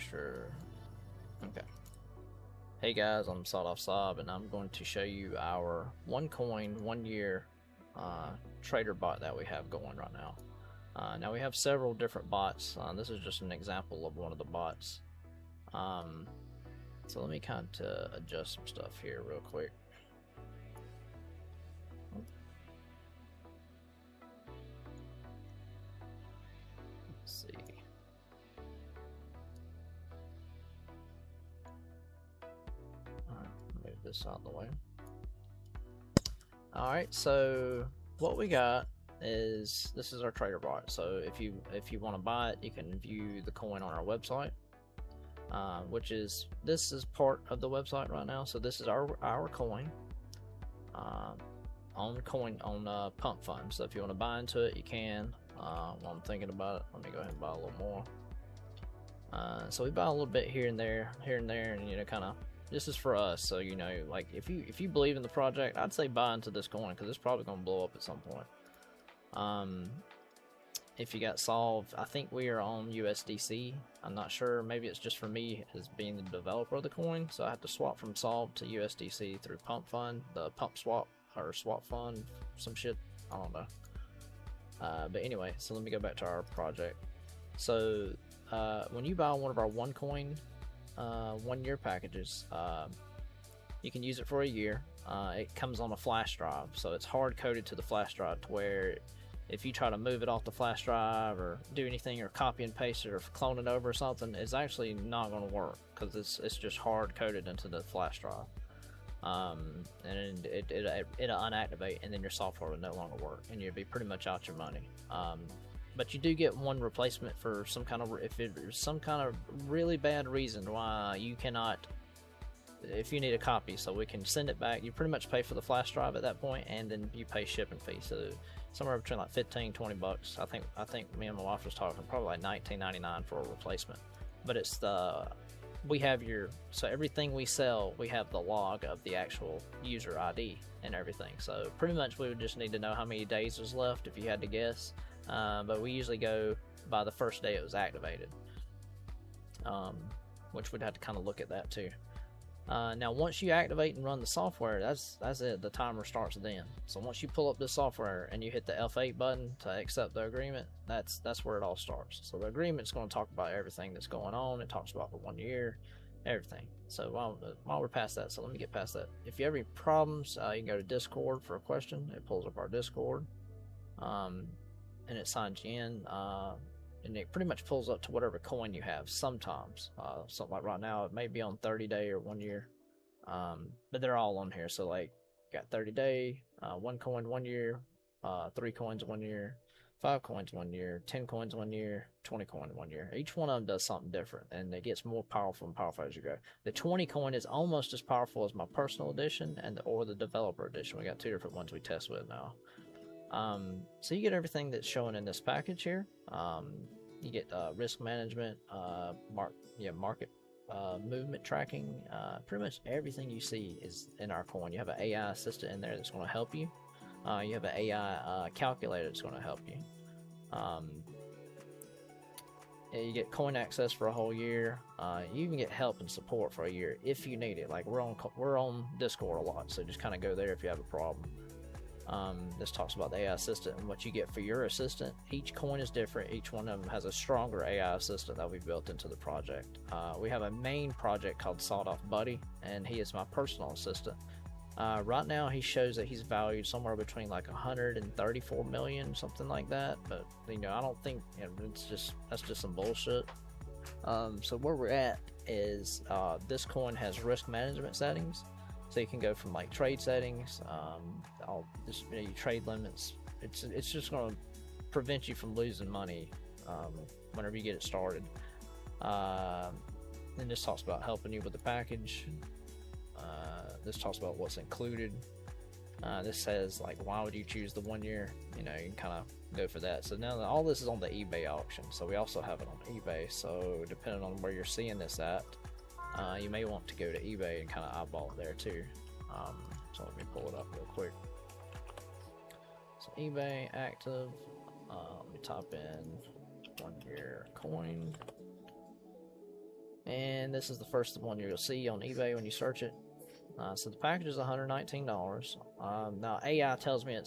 make sure. Okay. Hey guys, I'm Sawedoffsob, and I'm going to show you our 1 coin, 1 year trader bot that we have going right now. Now we have several different bots. This is just an example of one of the bots. So let me kind of adjust some stuff here real quick. Let's see. Move this out of the way. Alright, so what we got is, this is our trader bot. So if you want to buy it, you can view the coin on our website, this is part of the website right now. So this is our coin on Pump Fund. So if you want to buy into it, you can. While I'm thinking about it, let me go ahead and buy a little more. So we buy a little bit here and there, and kind of, this is for us. So like if you believe in the project, I'd say buy into this coin because it's probably gonna blow up at some point. If you got Solve, I think we are on USDC. I'm not sure. Maybe it's just for me as being the developer of the coin. So I have to swap from Solve to USDC through Pump Fund, the Pump Swap or Swap Fund, some shit. I don't know. But anyway, so let me go back to our project. So when you buy one of our 1 coin 1 year packages, you can use it for a year. It comes on a flash drive, so it's hard coded to the flash drive to where if you try to move it off the flash drive or do anything or copy and paste it or clone it over or something, it's actually not going to work because it's just hard coded into the flash drive. And it'll unactivate, and then your software will no longer work, and you'll be pretty much out your money. But you do get one replacement for some kind of, if there's some kind of really bad reason why you cannot, if you need a copy, so we can send it back. You pretty much pay for the flash drive at that point, and then you pay shipping fee. So somewhere between like 15, 20 bucks. I think me and my wife was talking probably like $19.99 for a replacement. But it's we have so everything we sell, we have the log of the actual user ID and everything. So pretty much we would just need to know how many days was left if you had to guess. But we usually go by the first day it was activated, which we'd have to kind of look at that too. Now once you activate and run the software, that's it. The timer starts then. So once you pull up this software and you hit the F8 button to accept the agreement, that's where it all starts. So the agreement's going to talk about everything that's going on. It talks about the 1 year, everything. So while we're past that, so let me get past that. If you have any problems, you can go to Discord for a question. It pulls up our Discord, and it signs you in. And it pretty much pulls up to whatever coin you have sometimes. Something like right now, it may be on 30 day or 1 year. But they're all on here. So like, got 30 day, 1 coin 1 year, 3 coins 1 year, 5 coins 1 year, 10 coins 1 year, 20 coin 1 year. Each one of them does something different, and it gets more powerful and powerful as you go. The 20 coin is almost as powerful as my personal edition or the developer edition. We got 2 different ones we test with now. So you get everything that's shown in this package here. You get risk management, market movement tracking. Pretty much everything you see is in our coin. You have an AI assistant in there that's going to help you. You have an AI calculator that's going to help you. You get coin access for a whole year. You even get help and support for a year if you need it. Like we're on Discord a lot, so just kind of go there if you have a problem. This talks about the AI assistant and what you get for your assistant. Each coin is different. Each one of them has a stronger AI assistant that we built into the project. We have a main project called Sawedoffbuddy, and he is my personal assistant. Right now he shows that he's valued somewhere between like 134 million, something like that. But I don't think that's just some bullshit. So where we're at is this coin has risk management settings. So you can go from like trade settings, your trade limits. It's just going to prevent you from losing money whenever you get it started. Then this talks about helping you with the package. This talks about what's included. This says like why would you choose the 1 year? You can kind of go for that. So now all this is on the eBay auction. So we also have it on eBay. So depending on where you're seeing this at, you may want to go to eBay and kind of eyeball it there too. So let me pull it up real quick. So eBay active. Let me type in 1 year coin. and this is the first one you'll see on eBay when you search it. So the package is $119. Now AI tells me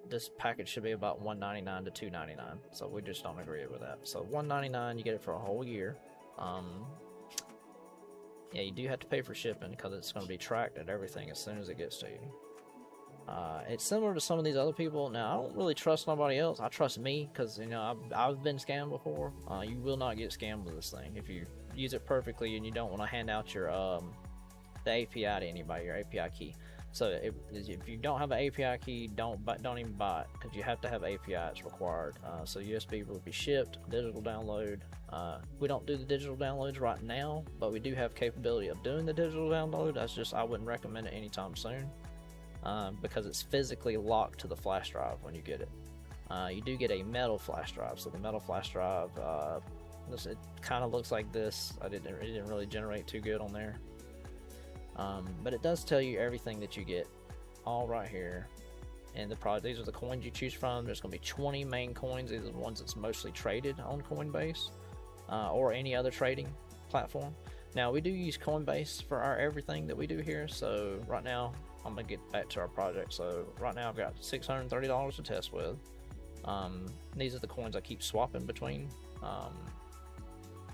this package should be about $199 to $299, so we just don't agree with that. So $199, you get it for a whole year. Yeah, you do have to pay for shipping because it's going to be tracked and everything as soon as it gets to you. It's similar to some of these other people. Now, I don't really trust nobody else. I trust me because, you know, I've been scammed before. You will not get scammed with this thing if you use it perfectly and you don't want to hand out your the API to anybody, your API key. So if you don't have an API key, don't even buy it because you have to have API. It's required. So USB will be shipped, digital download. We don't do the digital downloads right now, but we do have capability of doing the digital download. That's just, I wouldn't recommend it anytime soon because it's physically locked to the flash drive when you get it. You do get a metal flash drive. So the metal flash drive, it kind of looks like this. It didn't really generate too good on there. But it does tell you everything that you get all right here. And these are the coins you choose from. There's going to be 20 main coins. These are the ones that's mostly traded on Coinbase or any other trading platform. Now we do use Coinbase for our everything that we do here. So right now I'm going to get back to our project. So right now I've got $630 to test with. These are the coins I keep swapping between.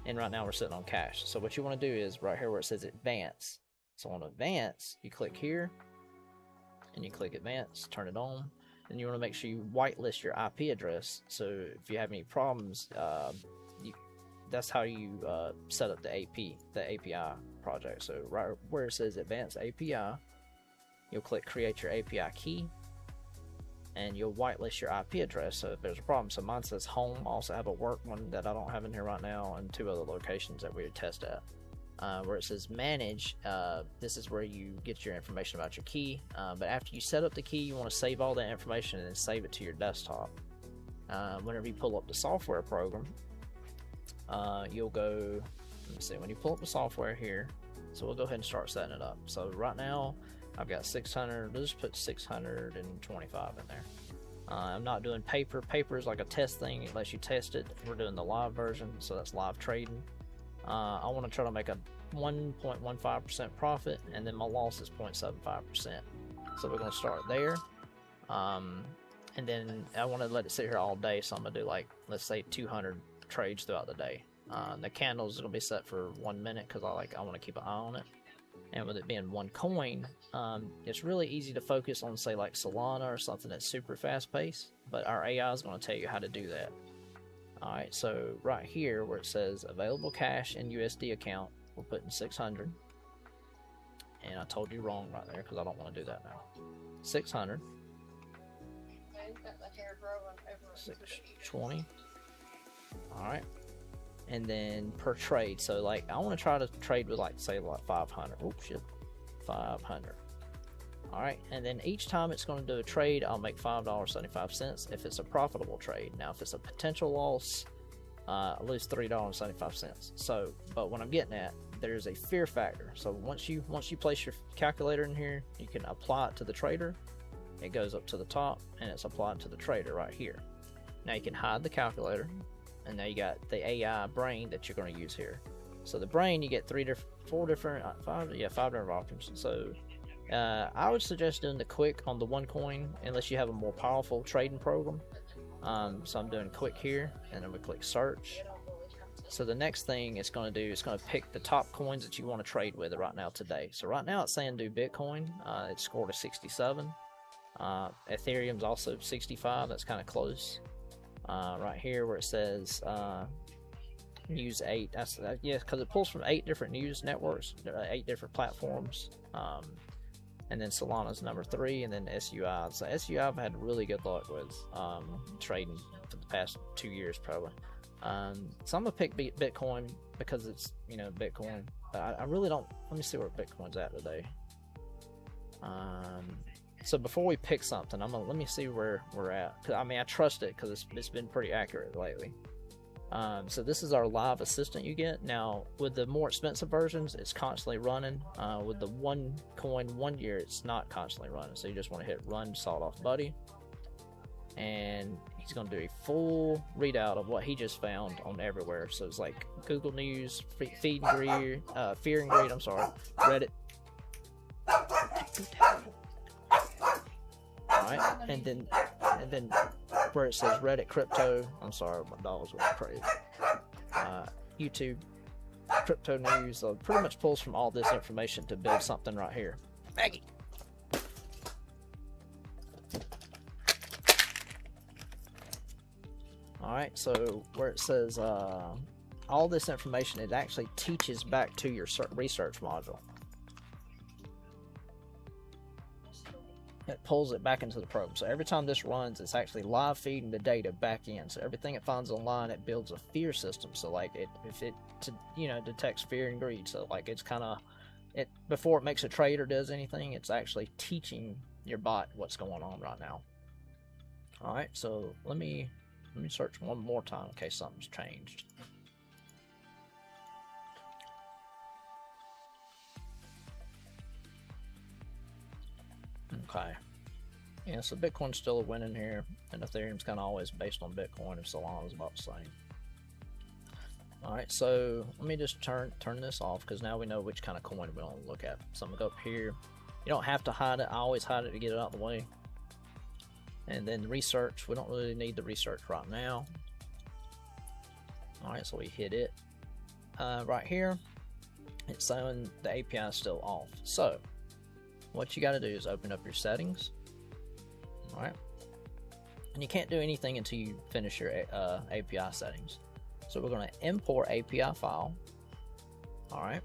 And right now we're sitting on cash. So what you want to do is right here where it says advance. So on advance, you click here and you click advance, turn it on, and you want to make sure you whitelist your IP address. So if you have any problems, that's how you set up the API project. So right where it says advanced API, you'll click create your API key and you'll whitelist your IP address. So if there's a problem, so mine says home. I also have a work one that I don't have in here right now and 2 other locations that we would test at. Where it says manage, this is where you get your information about your key, but after you set up the key you want to save all that information and then save it to your desktop. Whenever you pull up the software program, you'll go, let me see, when you pull up the software here, so we'll go ahead and start setting it up. So right now I've got 600, let's just put 625 in there. I'm not doing paper. Paper is like a test thing, it lets you test it. We're doing the live version, so that's live trading. I want to try to make a 1.15% profit, and then my loss is 0.75%. So we're going to start there, and then I want to let it sit here all day. So I'm going to do like, let's say 200 trades throughout the day. The candles are going to be set for 1 minute because I want to keep an eye on it. And with it being one coin, it's really easy to focus on, say, like Solana or something that's super fast paced. But our AI is going to tell you how to do that. Alright, so right here where it says available cash and USD account, we're putting 600. And I told you wrong right there because I don't want to do that now. 600. 620. Alright. And then per trade. So like I want to try to trade with like say like 500. Oh shit. 500. Alright, and then each time it's going to do a trade, I'll make $5.75 if it's a profitable trade. Now, if it's a potential loss, I lose $3.75. So, but what I'm getting at, there's a fear factor. So once you place your calculator in here, you can apply it to the trader. It goes up to the top, and it's applied to the trader right here. Now you can hide the calculator, and now you got the AI brain that you're going to use here. So the brain, you get 5 different options. So I would suggest doing the quick on the one coin unless you have a more powerful trading program. So I'm doing quick here, and then we click search. So the next thing it's going to do is going to pick the top coins that you want to trade with right now today. So right now it's saying do Bitcoin. It's scored a 67. Ethereum's also 65. That's kind of close. Right here where it says News 8. Yes, because it pulls from 8 different news networks, 8 different platforms. And then Solana's number 3, and then SUI. So SUI I've had really good luck with trading for the past 2 years probably. So I'm gonna pick Bitcoin because it's, you know, Bitcoin. But I really don't. Let me see where Bitcoin's at today. So before we pick something, let me see where we're at. Cause, I mean, I trust it because it's been pretty accurate lately. So this is our live assistant you get. Now with the more expensive versions, it's constantly running. With the one coin 1 year, it's not constantly running. So you just want to hit run Sawedoffbuddy, and he's going to do a full readout of what he just found on everywhere. So it's like Google News, Fear and Greed, I'm sorry, Reddit. Alright, and then where it says Reddit crypto, I'm sorry, my dog's going crazy. YouTube, crypto news, so it pretty much pulls from all this information to build something right here. Maggie! Alright, so where it says all this information, it actually teaches back to your research module. It pulls it back into the program. So every time this runs, it's actually live feeding the data back in. So everything it finds online, it builds a fear system. So like if it detects fear and greed. So like it's kind of before it makes a trade or does anything, it's actually teaching your bot what's going on right now. All right, so let me search one more time in case something's changed. Okay. Yeah, so Bitcoin's still a winning here, and Ethereum's kind of always based on Bitcoin, and Solana's about the same. Alright, so let me just turn this off, because now we know which kind of coin we want to look at. So I'm going to go up here. You don't have to hide it. I always hide it to get it out of the way. And then research. We don't really need the research right now. Alright, so we hit it. Right here, it's saying the API is still off. So what you got to do is open up your settings. Alright, and you can't do anything until you finish your API settings. So we're going to import API file. Alright,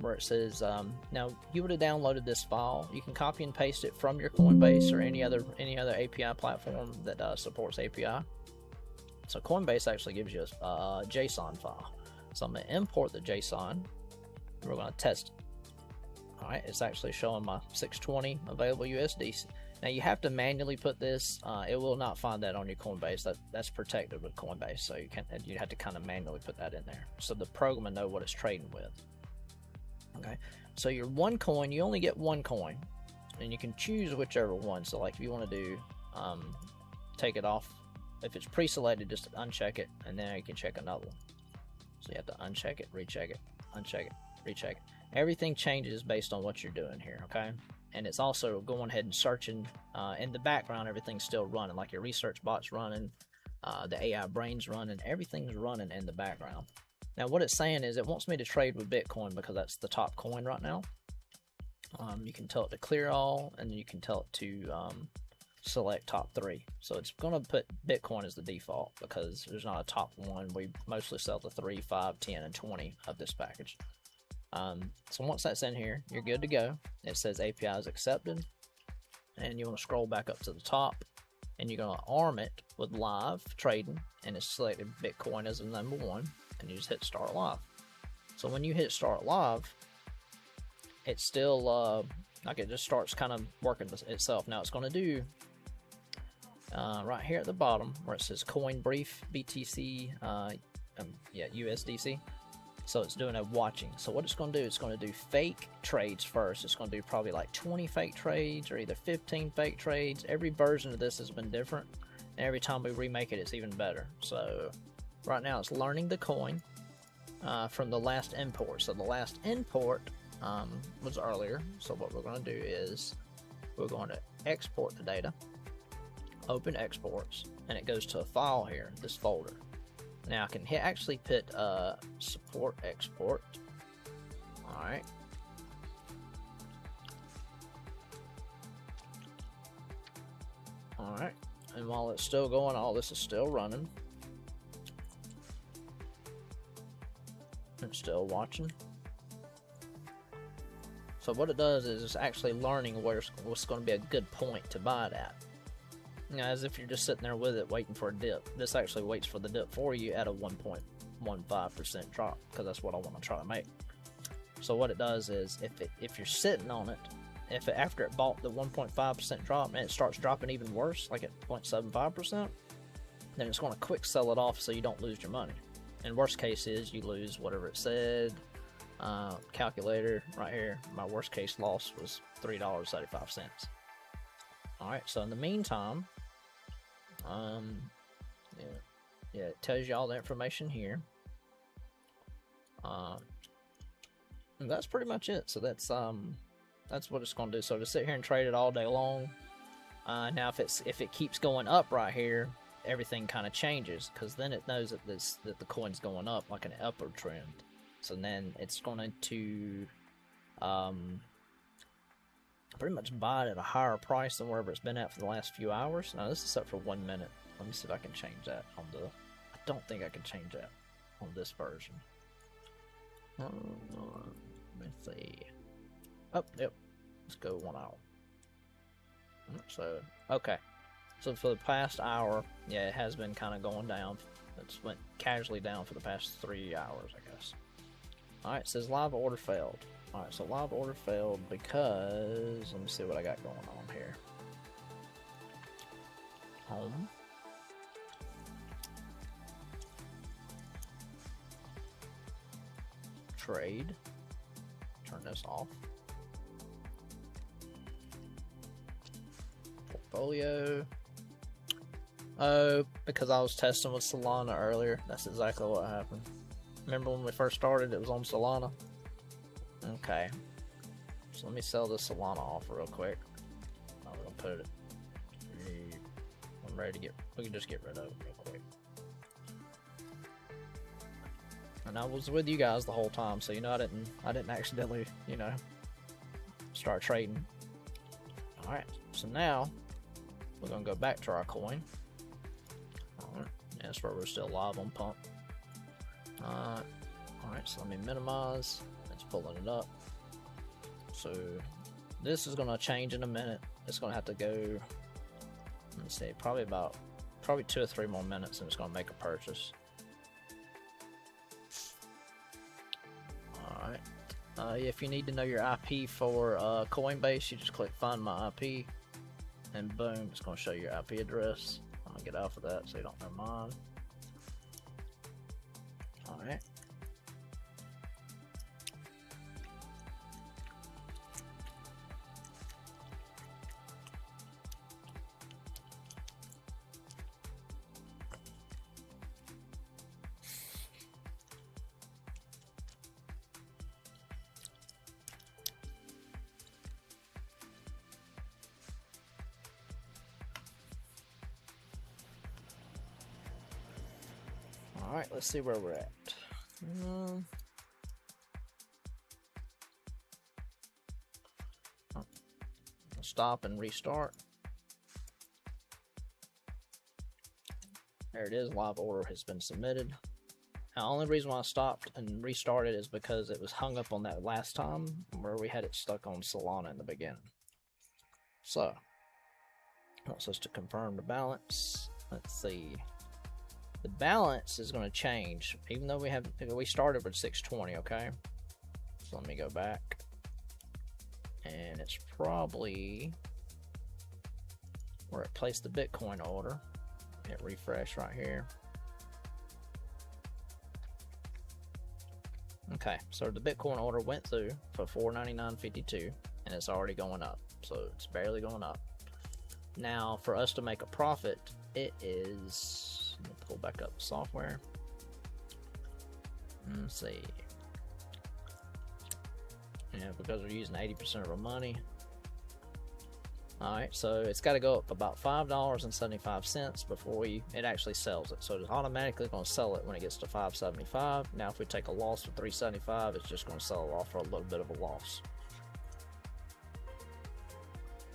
where it says now you would have downloaded this file. You can copy and paste it from your Coinbase or any other API platform that supports API. So Coinbase actually gives you a JSON file. So I'm going to import the JSON. We're going to test it. Alright, it's actually showing my 620 available USD. Now you have to manually put this. It will not find that on your Coinbase. That's protected with Coinbase, so you have to kind of manually put that in there, so the program will know what it's trading with. Okay, so your one coin, you only get one coin, and you can choose whichever one. So like if you want to do take it off, if it's pre-selected, just uncheck it, and then you can check another one. So you have to uncheck it, recheck it, uncheck it, recheck it. Everything changes based on what you're doing here, okay? And it's also going ahead and searching in the background. Everything's still running, like your research bot's running, the AI brain's running, everything's running in the background. Now what it's saying is it wants me to trade with Bitcoin because that's the top coin right now. You can tell it to clear all, and you can tell it to select top 3. So it's going to put Bitcoin as the default because there's not a top one. We mostly sell the 3, 5, 10, and 20 of this package. So once that's in here, you're good to go. It says API is accepted, and you want to scroll back up to the top, and you're going to arm it with live trading, and it's selected Bitcoin as the number 1, and you just hit start live. So when you hit start live, it's still like it just starts kind of working itself. Now it's going to do right here at the bottom where it says coin brief BTC USDC. So it's doing a watching. So what it's going to do, it's going to do fake trades first. It's going to do probably like 20 fake trades or either 15 fake trades. Every version of this has been different, and every time we remake it, it's even better. So right now it's learning the coin from the last import. So the last import was earlier. So what we're going to do is we're going to export the data, open exports, and it goes to a file here, this folder. Now I can actually put support export. Alright. Alright. And while it's still going, all this is still running. It's still watching. So what it does is it's actually learning what's going to be a good point to buy it at. Now, as if you're just sitting there with it waiting for a dip. This actually waits for the dip for you at a 1.15% drop, because that's what I want to try to make. So what it does is if you're sitting on it, after it bought the 1.5% drop and it starts dropping even worse, like at 0.75%, then it's going to quick sell it off so you don't lose your money. And worst case is you lose whatever it said. Calculator right here, my worst case loss was $3.75. Alright, so in the meantime, yeah, it tells you all the information here. And that's pretty much it. So that's what it's gonna do. So to sit here and trade it all day long. Now if it keeps going up right here, everything kind of changes, because then it knows that the coin's going up, like an upward trend. So then it's going to pretty much buy it at a higher price than wherever it's been at for the last few hours. Now this is set for 1 minute. Let me see if I can change that on the. I don't think I can change that on this version. Let me see. Oh, yep. Let's go 1 hour. So, okay. So for the past hour, yeah, it has been kind of going down. It's went casually down for the past 3 hours, I guess. Alright, it says live order failed. Alright, so live order failed because... Let me see what I got going on here. Home. Trade. Turn this off. Portfolio. Oh, because I was testing with Solana earlier. That's exactly what happened. Remember when we first started, it was on Solana? Okay. So let me sell this Solana off real quick. I'm gonna put it. I'm ready to get. We can just get rid of it real quick. And I was with you guys the whole time, so you know I didn't accidentally, you know, start trading. All right. So now we're gonna go back to our coin. All right. That's where we're still live on pump. Alright, so let me minimize. It's pulling it up. So this is going to change in a minute. It's going to have to go, let me see, probably 2 or 3 more minutes, and it's going to make a purchase. Alright. If you need to know your IP for Coinbase, you just click Find My IP, and boom, it's going to show your IP address. I'm going to get off of that so you don't know mine. Alright. Alright, let's see where we're at. Stop and restart. There it is, live order has been submitted. Now, the only reason why I stopped and restarted is because it was hung up on that last time where we had it stuck on Solana in the beginning. So, it wants us to confirm the balance. Let's see. The balance is going to change, even though we started with 620, okay? So let me go back. And it's probably where it placed the Bitcoin order. Hit refresh right here. Okay, so the Bitcoin order went through for $499.52, and it's already going up. So it's barely going up. Now, for us to make a profit, it is... Let me pull back up the software. Let's see. Yeah, because we're using 80% of our money. Alright, so it's got to go up about $5.75 before it actually sells it. So it's automatically going to sell it when it gets to $5.75. Now, if we take a loss for $3.75, it's just going to sell it off for a little bit of a loss.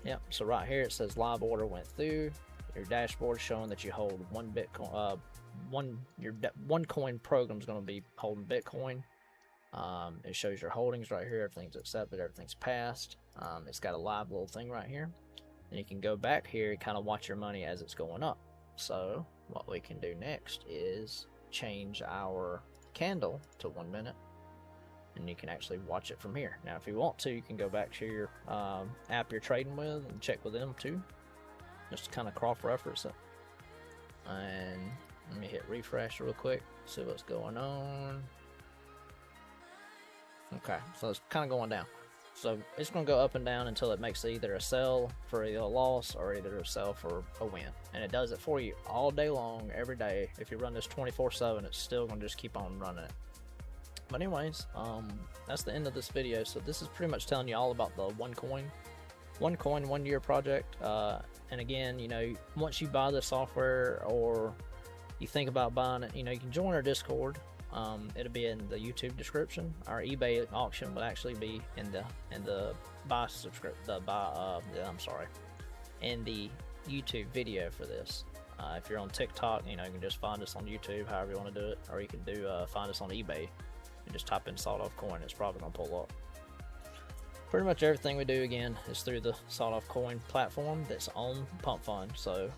Yep, so right here it says live order went through. Your dashboard showing that you hold one Bitcoin. Your one coin program is going to be holding Bitcoin. It shows your holdings right here. Everything's accepted. Everything's passed. It's got a live little thing right here, and you can go back here and kind of watch your money as it's going up. So what we can do next is change our candle to 1 minute, and you can actually watch it from here. Now, if you want to, you can go back to your app you're trading with and check with them too, just to kind of cross-reference it. And let me hit refresh real quick, see what's going on. Okay, so it's kind of going down. So it's going to go up and down until it makes either a sell for a loss or either a sell for a win. And it does it for you all day long, every day. If you run this 24/7, it's still going to just keep on running it. But anyways, that's the end of this video. So this is pretty much telling you all about the one coin 1 year project. And again, you know, once you buy the software or you think about buying it, you know, you can join our Discord. It'll be in the YouTube description. Our eBay auction will actually be in the in the YouTube video for this. If you're on TikTok, you know, you can just find us on YouTube, however you want to do it, or you can do find us on eBay and just type in Sawedoffcoin. It's probably gonna pull up. Pretty much everything we do again is through the Sawedoffcoin platform that's on Pump Fund. So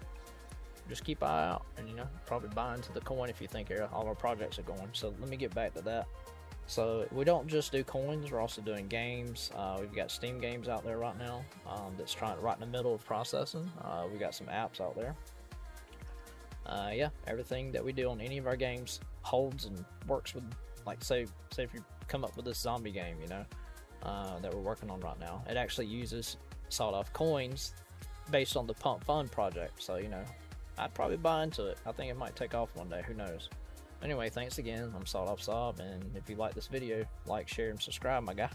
just keep an eye out, and you know, probably buy into the coin if you think all our projects are going. So let me get back to that. So we don't just do coins, we're also doing games. We've got Steam games out there right now that's right in the middle of processing. We got some apps out there. Yeah, everything that we do on any of our games holds and works with, like say if you come up with this zombie game, you know, that we're working on right now, it actually uses Sawedoff coins based on the Pump Fund project. So you know, I'd probably buy into it. I think it might take off one day, who knows. Anyway, thanks again. I'm Sawedoffsob, and if you like this video, like, share, and subscribe, my guy.